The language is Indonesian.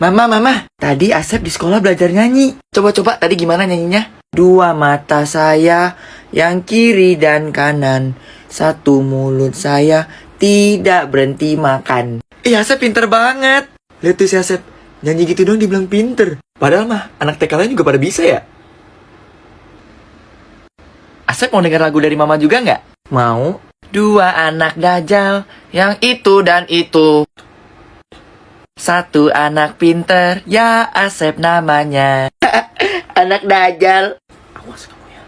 Mama, tadi Asep di sekolah belajar nyanyi. Coba tadi gimana nyanyinya? Dua mata saya, yang kiri dan kanan. Satu mulut saya, tidak berhenti makan. Asep pinter banget. Lihat tuh si Asep, nyanyi gitu dong dibilang pinter. Padahal mah, anak TK lain juga pada bisa ya. Asep mau denger lagu dari Mama juga nggak? Mau. Dua anak dajal, yang itu dan itu. Satu anak pinter, ya Asep namanya. Anak dajal. Awas kamu ya.